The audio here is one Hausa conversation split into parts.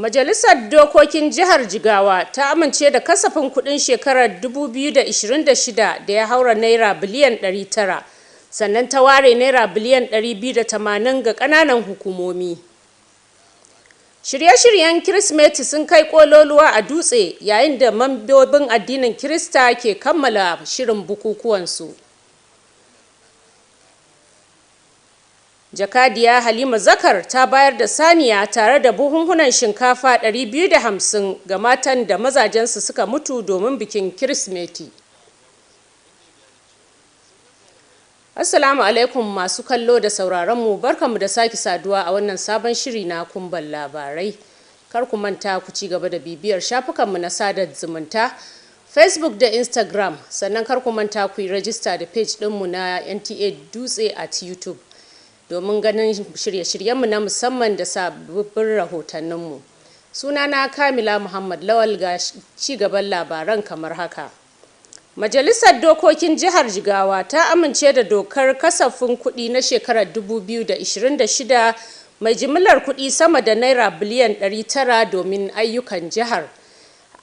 Majalisar Dokokin Jihar Jigawa ta amince da kasafin kuɗin shekarar 2026 da ya haura Naira biliyan 900, sannan ta ware Naira biliyan 280 ga ƙananan hukumomi. Shirye-shiryen Kirsimeti sun kai ƙololuwa a Dutse yayin da mambobin addinin Kirista ke kammala shirin bukukuwansu. Jakadiya Halima Zakar ta bayar da saniya tare da buhunhunan shinkafa 250 ga matan da mazajensu suka mutu domin bikin Kirsimeti. Assalamu alaikum masu kallo da sauraron mu, barkamu da sake saduwa a wannan sabon shiri na kumban labarai. Kar ku manta ku ci gaba da bibiyar shafukanmu na sada zumunta Facebook da Instagram, sannan kar ku manta ku yi rajista da page ɗinmu na Nta Dutse at YouTube domin ganin shirye-shiryenmu na musamman da sababbin rahotanninmu. Sunana Kamila Muhammad Lawal, ga ci gaban labaran kamar haka. Majalisar Dokokin Jihar Jigawa ta amince da dokar kasafin kuɗi na shekarar 2026 mai jimillar kuɗi sama da Naira biliyan 900 domin ayyukan jihar.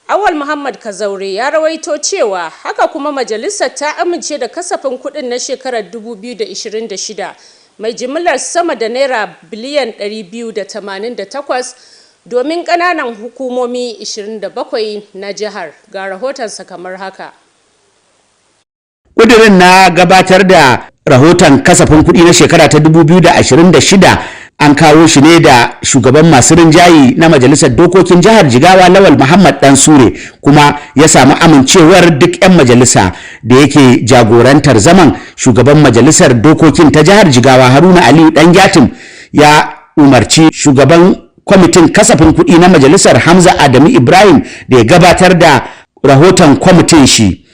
Awal Muhammad Kazaure ya rawaito cewa haka kuma majalisar ta amince da kasafin kuɗin na shekarar 2026 mai jimillar sama da Naira biliyan 288 domin ƙananan hukumomi 27 na jihar. Ga rahotonsa kamar haka. ƙudurin na gabatar da rahoton kasafin kuɗi na shekara ta 2026 an kawo shi ne da shugaban masu rinjayi na majalisar dokokin jihar Jigawa Lawal Muhammad Dan Sure, kuma ya samu amincewar duk 'yan majalisa da yake jagorantar zaman. Shugaban majalisar dokokin ta jihar Jigawa Haruna Aliyu Dan Jatim ya umarci shugaban kwamitin kasafin kuɗi na majalisar Hamza Adamu Ibrahim da ya gabatar da rahoton kwamitin shi.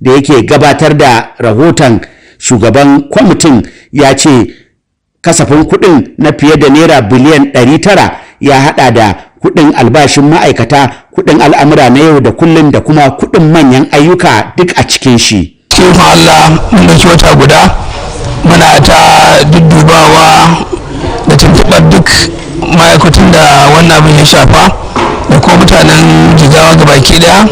Da yake gabatar da rahoton, shugaban kwamitin ya ce kasafin kuɗin na fiye da Naira biliyan 900 ya hada da kuɗin albashin ma'aikata, kuɗin al'amura na yau da kullum da kuma kuɗin manyan ayyuka duk a cikin shi. Cikin Allah mun ɗauki wata guda muna ta duddubawa da tuntuɓar duk ma'aikatan da wannan abin ya shafa da kuma mutanen Jigawa gabaki daya,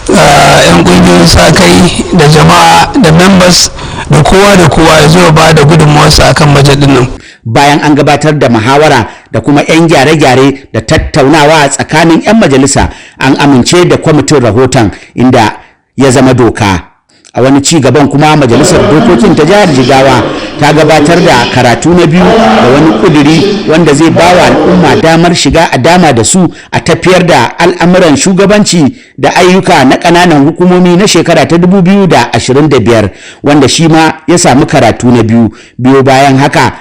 'yan ƙungiyoyin sa kai da jama'a da members da kowa ya zo ba da gudunmawarsa akan bajet nan. Bayan an gabatar da muhawara da kuma 'yan gyare-gyare da tattaunawa tsakanin 'yan majalisa, an amince da kwamitin rahoton inda ya zama doka. A wani ci gaban kuma majalisar dokokin ta jihar Jigawa ta gabatar da karatu na biyu da wani kuduri wanda zai bawa al'umma damar shiga a dama da su a tafiyar da al'amuran shugabanci da ayyuka na ƙananan hukumomi na shekara ta 2025, wanda shi ma ya samu karatu na biyu. Biyo bayan haka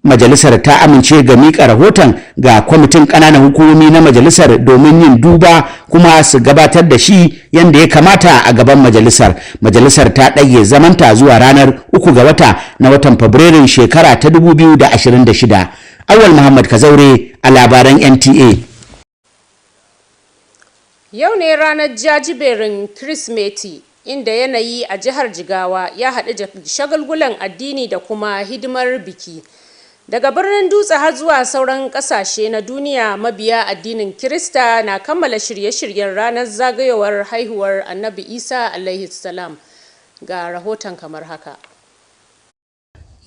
majalisar ta amince ga miƙa rahoton ga kwamitin ƙananan hukumomi na majalisar domin yin duba kuma su gabatar da shi yadda ya kamata a gaban majalisar. Majalisar ta ɗage zamanta zuwa ranar 3 ga wata na watan Fabrairun shekara ta 2026. Awal Muhammad Kazaure a labaran NTA. Yau ne ranar jajiberin Kirsimeti, inda yanayi a jihar Jigawa ya haɗu da shagulgulan addini da kuma hidimar biki. Daga birnin Dutse har zuwa sauran ƙasashe na duniya, mabiya addinin Kirista na kammala shirye-shiryen ranar zagayowar haihuwar Annabi Isa alaihi salam. Ga rahoton kamar haka.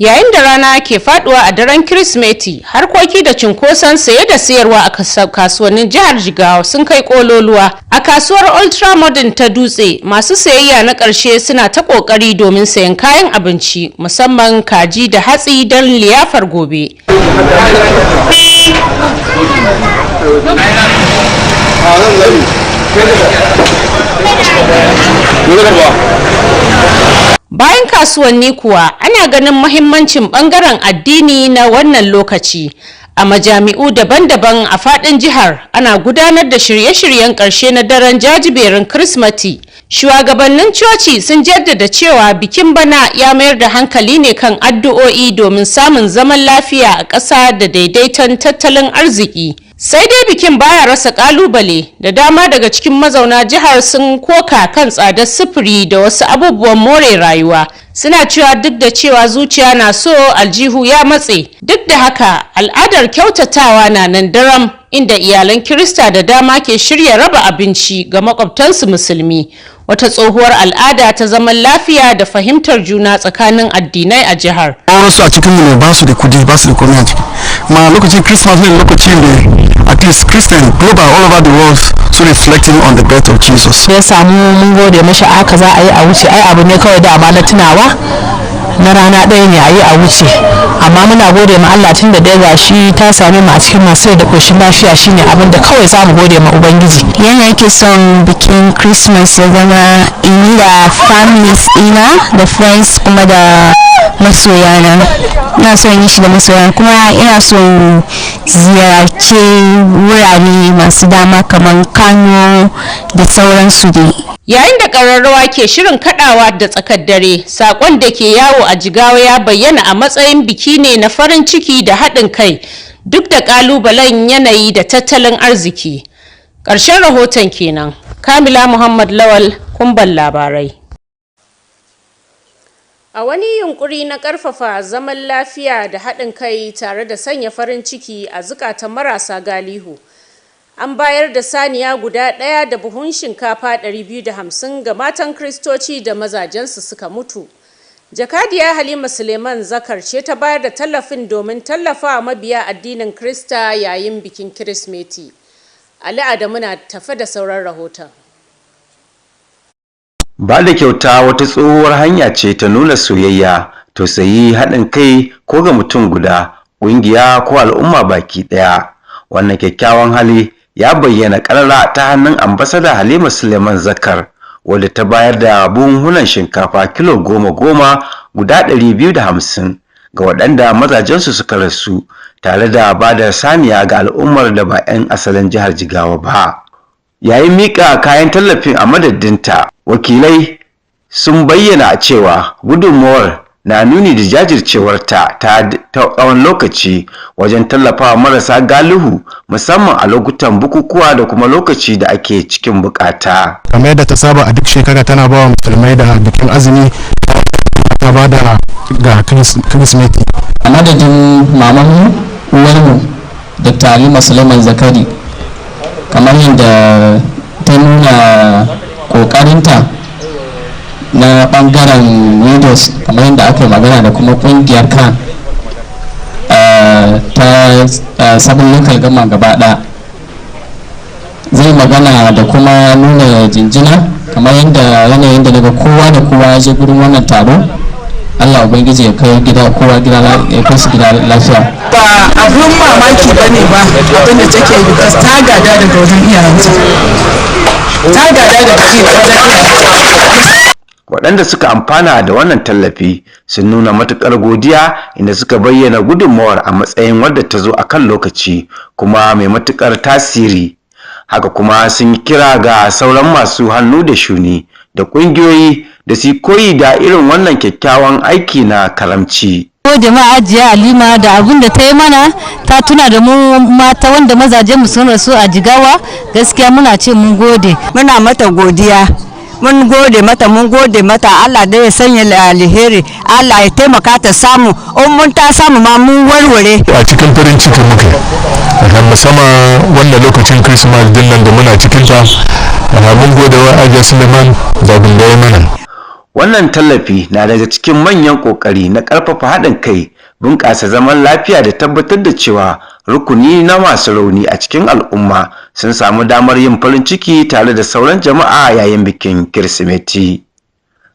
Yayin da rana ke faduwa a daren Kirsimeti, harkoki da cunkoson saye da sayarwa a kasuwannin jihar Jigawa sun kai kololuwa. A kasuwar Ultramodern ta Dutse, masu sayayya na ƙarshe suna ta ƙoƙari domin sayan kayan abinci, musamman kaji da hatsi don liyafar gobe. Bayan kasuwanni kuwa, ana ganin muhimmancin bangaren addini na wannan lokaci. A majami'u daban-daban a fadin jihar ana gudanar da shirye-shiryen ƙarshe na daren jajiberin Kirsimeti. Shugabannin coci sun jaddada cewa bikin bana ya mayar da hankali ne kan addu'o'i domin samun zaman lafiya a ƙasa da daidaiton tattalin arziki. Sai dai bikin baya rasa kalubale, da dama daga cikin mazauna jihar sun koka kan tsadar sufuri da wasu abubuwan more rayuwa. Suna cewa duk da cewa zuciya na so, aljihu ya matse. Duk da haka, al'adar kyautatawa na nan daram, inda iyalan Kirista da dama ke shirya raba abinci ga makwabtansu musulmi, wata tsohuwar al'ada ta zaman lafiya da fahimtar juna tsakanin addinai a jihar. Wasu a cikin mu ba su da kudi, ba su da komai a ciki. Ma lokacin Christmas ne lokacin da at least Christian global all over the world so reflecting on the birth of Jesus. Ya samu mun gode mashi, haka za a yi a wuce, ai abu ne kawai da ma na tunawa na rana ɗaya ne a yi a wuce, amma muna gode ma Allah tun da ga shi ta same mu a cikin masu da koshin lafiya, shine abin da kawai za mu gode ma Ubangiji. Yana yake son bikin Christmas ya zama in da families ina da friends kuma da masoyana. Ina son yi shi da masoyana, kuma ina son ziyarce wurare masu dama kamar Kano da sauransu dai. Yayin da ƙararrawa ke shirin kaɗawa da tsakar dare, saƙon da ke yawo a Jigawa ya bayyana a matsayin biki ne na farin ciki da haɗin kai, duk da ƙalubalen yanayi da tattalin arziki. Ƙarshen rahoton kenan. Kamila Muhammad Lawal, Kumban Labarai. A wani yunkuri na ƙarfafa zaman lafiya da haɗin kai tare da sanya farin ciki a zukatan marasa galihu, an bayar da saniya guda ɗaya da buhun shinkafa 250 ga matan Kiristoci da mazajensu suka mutu. Jakadiya Halima Suleiman Zakar ce ta bayar da tallafin domin tallafa mabiya addinin Kirista yayin bikin Kirsimeti. Ali Adamu na tafe da sauran rahoton. Ba da kyauta wata tsohuwar hanya ce ta nuna soyayya, tausayi, haɗin kai ko ga mutum guda, ƙungiya ko al'umma baki ɗaya. Wannan kyakkyawan hali ya bayyana ƙarara ta hannun ambasada Halima Suleiman Zakar, wadda ta bayar da buhunan shinkafa kilo 10 guda 250 ga waɗanda mazajensu suka rasu, tare da ba da saniya ga al'ummar da ba 'yan asalin jihar Jigawa ba. Yayin miƙa kayan tallafin a madadinta, wakilai sun bayyana cewa gudunmawar na nuni da jajircewarta ta tsawon lokaci wajen tallafawa marasa galihu, musamman a lokutan bukukuwa da kuma lokaci da ake cikin bukata. Kamar yadda ta saba a duk shekara tana ba wa musulmai da bikin azumi, ta ba da ga Kirsimeti. A madadin mamanmu, uwarmu, Dr. Halima Suleiman Zakari, kamar yadda ta nuna ƙoƙarinta na ɓangaren leaders, kamar yadda aka yi magana da kuma ƙungiyar kan ta sabon local gama gaba ɗaya, zai magana da kuma nuna jinjina kamar yadda yanayin da daga kowa da kowa ya je gurin wannan taro. Allah Ubangiji ya kai gida kowa gida, ya kai su gida lafiya. Ba abun mamaki ba ne ba abin da take yi, because ta gada daga wajen iyayenta. Ta gada daga wajen iyayenta. Waɗanda suka amfana da wannan tallafi sun nuna matuƙar godiya, inda suka bayyana gudunmawar a matsayin wadda ta zo a kan lokaci kuma mai matuƙar tasiri. Haka kuma sun kira ga sauran masu hannu da shuni da ƙungiyoyi da su koyi da irin wannan kyakkyawan aiki na karamci. Jama'a Hajiya Halima da abin da ta yi mana, ta tuna da mu mata wanda mazajenmu sun rasu a Jigawa, gaskiya muna ce mun gode. Muna mata godiya. Mun gode mata, Allah da ya sanya alheri, Allah ya taimaka ta samu, in mun ta samu ma mun warware. A cikin farin ciki muke, musamman wannan lokacin Christmas din nan da muna cikin ta, mun gode wa Hajiya Suleiman da abin da ya mana. Wannan tallafi na daga cikin manyan ƙoƙari na ƙarfafa haɗin kai, bunƙasa zaman lafiya da tabbatar da cewa rukuni na masu rauni a cikin al'umma sun samu damar yin farin ciki tare da sauran jama'a yayin bikin Kirsimeti.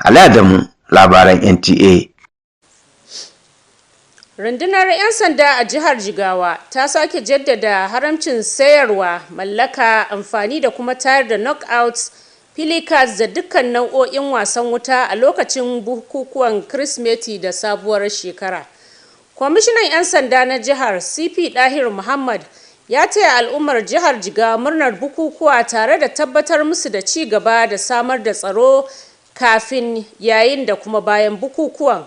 Ali Adamu, labaran NTA. Rundunar 'yan sanda a jihar Jigawa ta sake jaddada haramcin sayarwa, mallaka, amfani da kuma tayar da knockouts, filicas da dukkan nau'o'in wasan wuta a lokacin bukukuwan Kirsimeti da sabuwar shekara. Kwamishinan 'yan sanda na jihar CP Dahir Muhammad ya taya al'ummar jihar Jigawa murnar bukukuwa tare da tabbatar musu da ci gaba da samar da tsaro kafin, yayin da kuma bayan bukukuwan.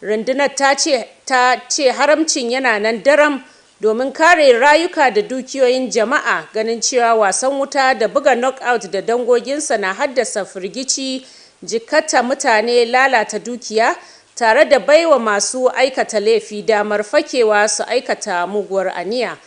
Rundunar ta ce haramcin yana nan daram domin kare rayuka da dukiyoyin jama'a, ganin cewa wasan wuta da buga knockout da dangoginsa na haddasa firgici, jikkata mutane, lalata dukiya, tare da baiwa masu aikata laifi damar fakewa su aikata muguwar aniya.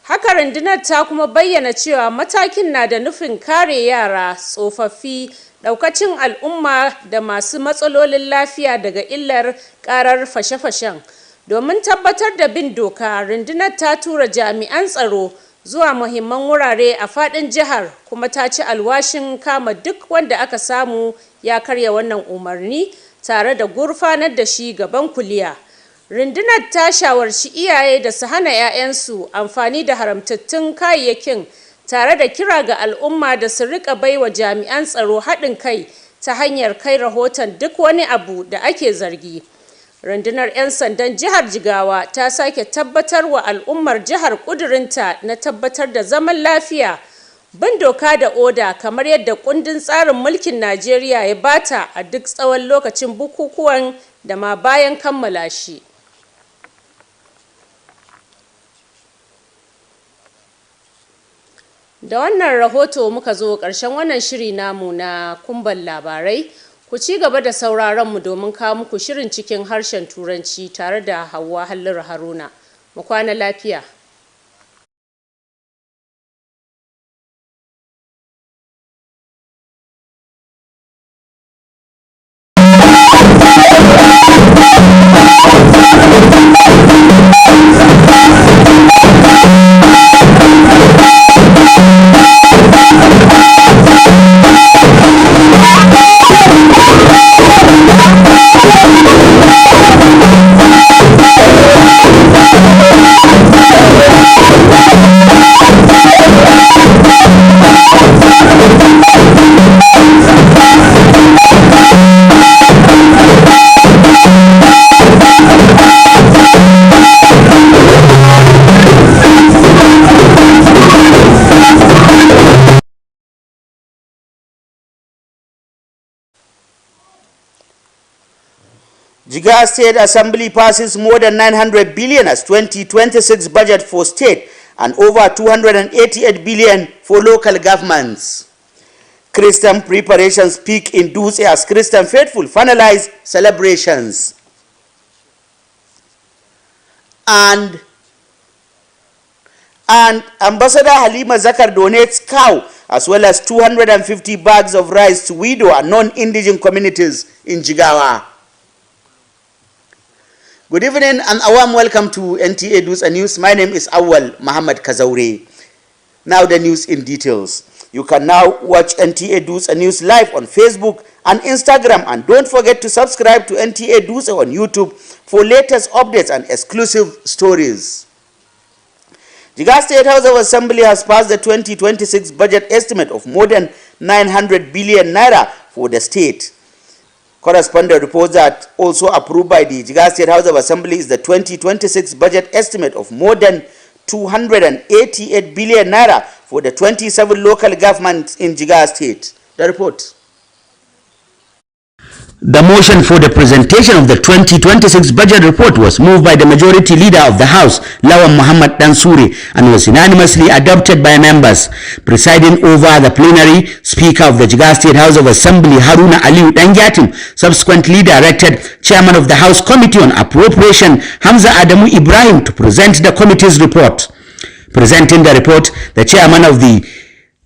Haka rundunar ta kuma bayyana cewa matakin na da nufin kare yara, tsofaffi, daukacin al'umma da masu matsalolin lafiya daga illar karar fashe-fashen. Domin tabbatar da bin doka, rundunar ta tura jami'an tsaro zuwa muhimman wurare a faɗin jihar, kuma ta ci alwashin kama duk wanda aka samu ya karya wannan umarni tare da gurfanar da shi gaban kuliya. Rundunar ta shawarci iyaye da su hana 'ya'yansu amfani da haramtattun kayayyakin, tare da kira ga al'umma da su rika baiwa jami'an tsaro haɗin kai ta hanyar kai rahoton duk wani abu da ake zargi. Rundunar 'yan sandan jihar Jigawa ta sake tabbatar wa al'ummar jihar ƙudurinta na tabbatar da zaman lafiya, bin doka da oda kamar yadda kundin tsarin mulkin Najeriya ya bata a duk tsawon lokacin bukukuwan da ma bayan kammala shi. Da wannan rahoto muka zo ƙarshen wannan shiri namu na kumban labarai. Ku ci gaba da sauraron mu domin kawo muku shirin cikin harshen Turanci tare da Hauwa Halliru Haruna. Mu kwana lafiya. Jigawa State Assembly passes more than 900 billion as 2026 budget for state and over 288 billion for local governments. Christian preparations peak in Dutse as Christian faithful finalize celebrations. And Ambassador Halima Zakar donates cow as well as 250 bags of rice to widow and non-indigenous communities in Jigawa. Good evening and a warm welcome to Nta Dutse News. My name is Awal Muhammad Kazaure. Now the news in details. You can now watch Nta Dutse News live on Facebook and Instagram, and don't forget to subscribe to Nta Dutse on YouTube for latest updates and exclusive stories. Jigawa State House of Assembly has passed the 2026 budget estimate of more than 900 billion naira for the state. Correspondent reports that also approved by the Jigawa State House of Assembly is the 2026 budget estimate of more than 288 billion naira for the 27 local governments in Jigawa State. The report. The motion for the presentation of the 2026 budget report was moved by the majority leader of the House, Lawan Muhammad Dansuri, and was unanimously adopted by members. Presiding over the plenary, Speaker of the Jigawa State House of Assembly, Haruna Aliyu Dangatim, subsequently directed Chairman of the House Committee on Appropriation, Hamza Adamu Ibrahim, to present the committee's report. Presenting the report, the Chairman of the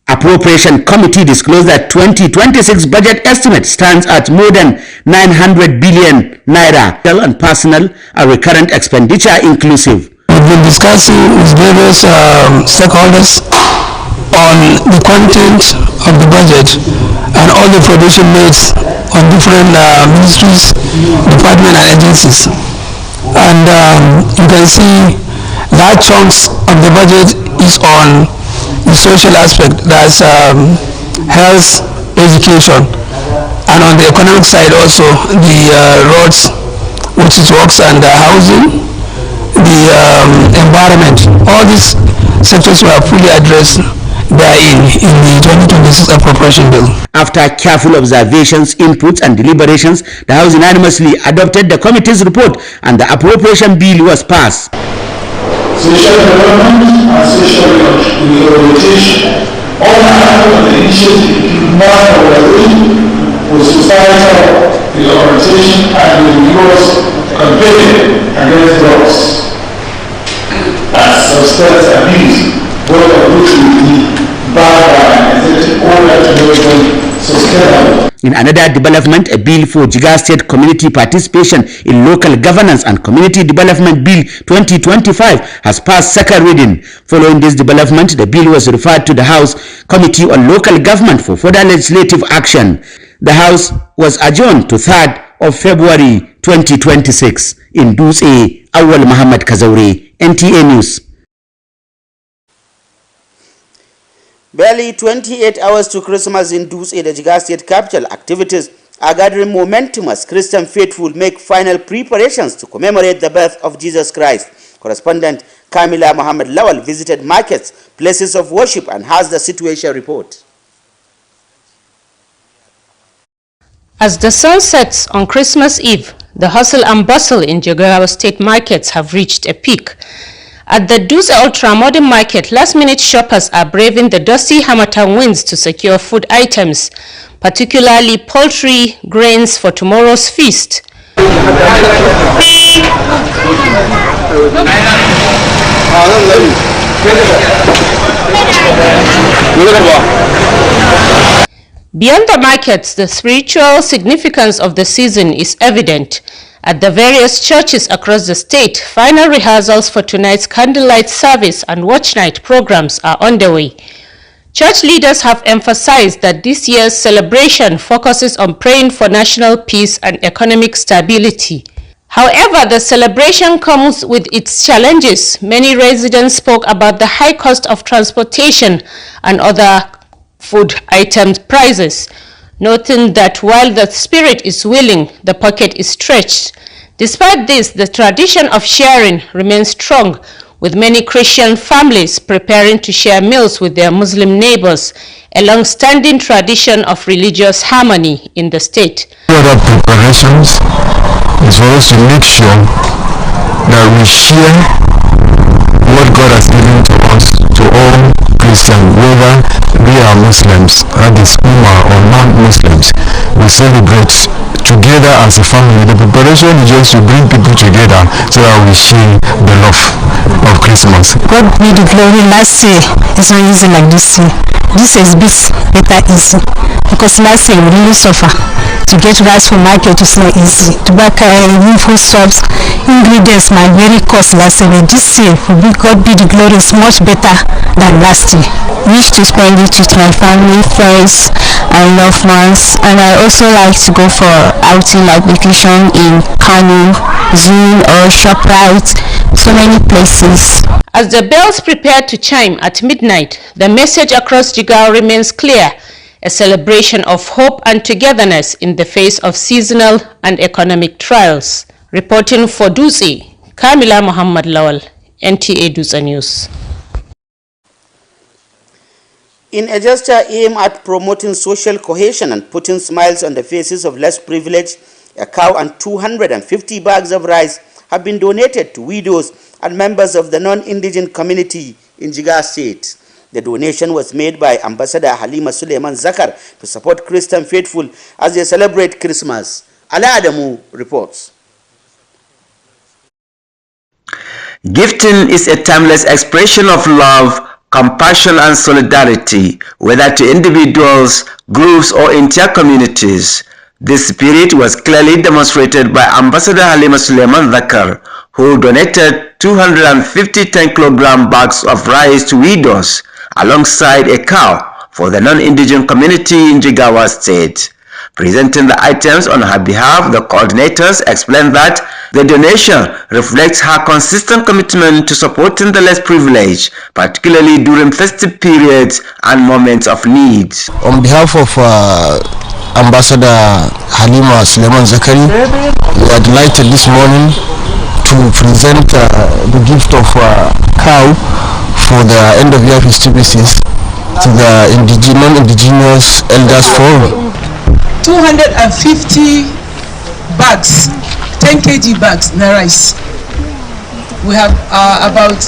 Appropriation Committee disclosed that 2026 budget estimate stands at more than 900 billion naira, and personal and recurrent expenditure inclusive. We've been discussing with various stakeholders on the content of the budget and all the provision made on different ministries, departments and agencies. And you can see large chunks of the budget is on the social aspect, that's health, education, and on the economic side also the roads, which is works and housing, the environment. All these sectors were fully addressed therein in the 2026 appropriation bill. After careful observations, inputs and deliberations, the House unanimously adopted the committee's report and the appropriation bill was passed. social development and social rehabilitation. All of the initiatives include mobilization with societal reorientation and rigorous campaign against drugs and substance abuse, both of which will be backed by an executive order to make them sustainable. In another development, a bill for Jigawa State community participation in local governance and community development bill 2025 has passed second reading. Following this development, the bill was referred to the House Committee on Local Government for further legislative action. The House was adjourned to 3rd of February 2026. In Dutse, Awal Muhammad Kazaure, NTA News. Barely 28 hours to Christmas in Dutse, the Jigawa State capital. Activities are gathering momentum as Christian faithful make final preparations to commemorate the birth of Jesus Christ. Correspondent Kamila Muhammad Lawal visited markets, places of worship, and has the situation report. As the sun sets on Christmas Eve, the hustle and bustle in Jigawa State markets have reached a peak. At the Dutse ultra-modern market, last-minute shoppers are braving the dusty Harmattan winds to secure food items, particularly poultry, grains for tomorrow's feast. Beyond the markets, the spiritual significance of the season is evident. At the various churches across the state, final rehearsals for tonight's candlelight service and watch night programs are underway. Church leaders have emphasized that this year's celebration focuses on praying for national peace and economic stability. However, the celebration comes with its challenges. Many residents spoke about the high cost of transportation and other food item prices, noting that while the spirit is willing, the pocket is stretched. Despite this, the tradition of sharing remains strong, with many Christian families preparing to share meals with their Muslim neighbors, a long-standing tradition of religious harmony in the state. Other preparations is for us to make sure that we share what God has given to us, to all Christians, whether we are Muslims, that is Ummah or non-Muslims. We celebrate together as a family. The preparation is just to bring people together so that we share the love of Christmas. God be the glory. Last year is not easy like this year. This is better easy because last year we really suffer. To get rice from market is not easy. To buy food stuffs, ingredients might very cost last year. But this year, for God be the glory, is much better than last year. I wish to spend it with my family, friends, and loved ones. And I also like to go for outing like vacation in Kano, Zoo, or ShopRite, so many places. As the bells prepare to chime at midnight, the message across Jigawa remains clear: a celebration of hope and togetherness in the face of seasonal and economic trials. Reporting for Dutse, Kamila Muhammad Lawal, NTA Dutse News. In a gesture aimed at promoting social cohesion and putting smiles on the faces of less privileged, a cow and 250 bags of rice have been donated to widows and members of the non-indigent community in Jigawa State. The donation was made by Ambassador Halima Suleiman Zakar to support Christian faithful as they celebrate Christmas. Ala Adamu reports. Gifting is a timeless expression of love, compassion, and solidarity, whether to individuals, groups, or entire communities. This spirit was clearly demonstrated by Ambassador Halima Suleiman Zakar, who donated 250 10-kilogram bags of rice to widows, alongside a cow for the non-indigent community in Jigawa State. Presenting the items on her behalf, the coordinators explained that the donation reflects her consistent commitment to supporting the less privileged, particularly during festive periods and moments of need. On behalf of Ambassador Halima Suleiman Zakari, we are delighted this morning to present the gift of cow for the end of year festivities to the non-indigenous elders forum. 250 bags, 10 kg bags, the rice. We have about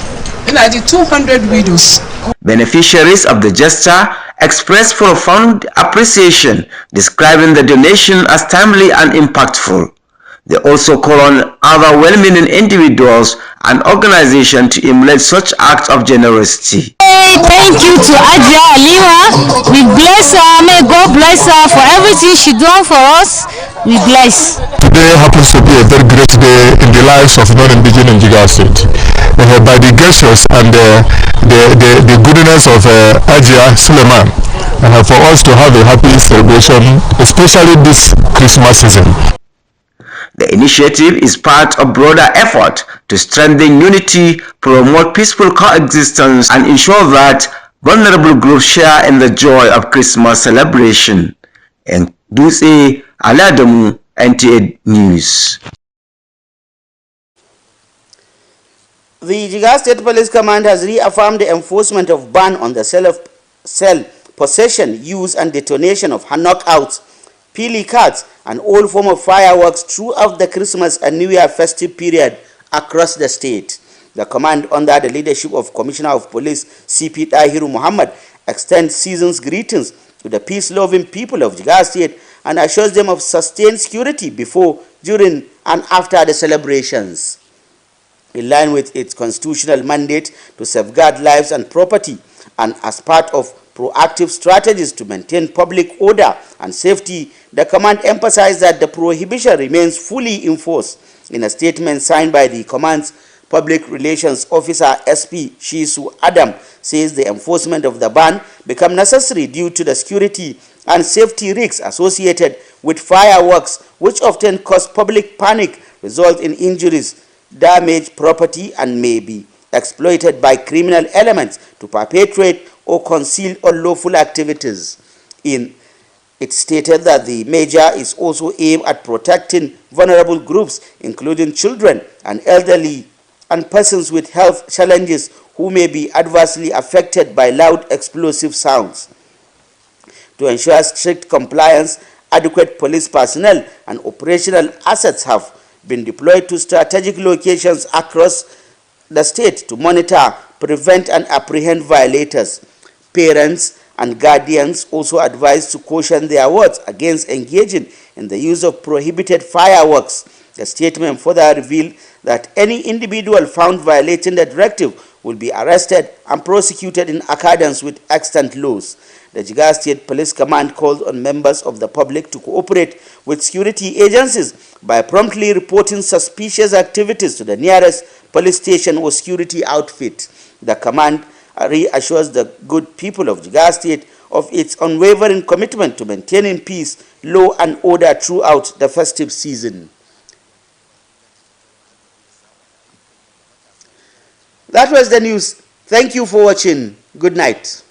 ina ji 200 widows. Beneficiaries of the gesture expressed profound appreciation, describing the donation as timely and impactful. They also call on other well-meaning individuals and organizations to emulate such acts of generosity. Thank you to Ajia Aliwa. We bless her. May God bless her for everything she done for us. We bless. Today happens to be a very great day in the lives of non-indigenous in Jigawa State. By the gestures and the goodness of Ajia Suleiman, for us to have a happy celebration, especially this Christmas season. The initiative is part of a broader effort to strengthen unity, promote peaceful coexistence, and ensure that vulnerable groups share in the joy of Christmas celebration. Nta Dutse, Aladamu, NTA News. The Jigawa State Police Command has reaffirmed the enforcement of ban on the sale, possession, use and detonation of knockouts, peely cards and all form of fireworks throughout the Christmas and New Year festive period across the state. The command, under the leadership of Commissioner of Police CP Tahiru Muhammad, extends season's greetings to the peace-loving people of Jigawa State and assures them of sustained security before, during and after the celebrations. In line with its constitutional mandate to safeguard lives and property, and as part of proactive strategies to maintain public order and safety, the command emphasized that the prohibition remains fully enforced. In a statement signed by the command's Public Relations Officer SP Shisu Adam, says the enforcement of the ban became necessary due to the security and safety risks associated with fireworks, which often cause public panic, result in injuries, damage property, and may be exploited by criminal elements to perpetrate or conceal unlawful activities. It stated that the measure is also aimed at protecting vulnerable groups, including children and elderly and persons with health challenges who may be adversely affected by loud explosive sounds. To ensure strict compliance, adequate police personnel and operational assets have been deployed to strategic locations across the state to monitor, prevent and apprehend violators. Parents and guardians also advised to caution their wards against engaging in the use of prohibited fireworks. The statement further revealed that any individual found violating the directive will be arrested and prosecuted in accordance with extant laws. The Jigawa State Police Command called on members of the public to cooperate with security agencies by promptly reporting suspicious activities to the nearest police station or security outfit. The command reassures the good people of Jigawa State of its unwavering commitment to maintaining peace, law and order throughout the festive season. That was the news. Thank you for watching. Good night.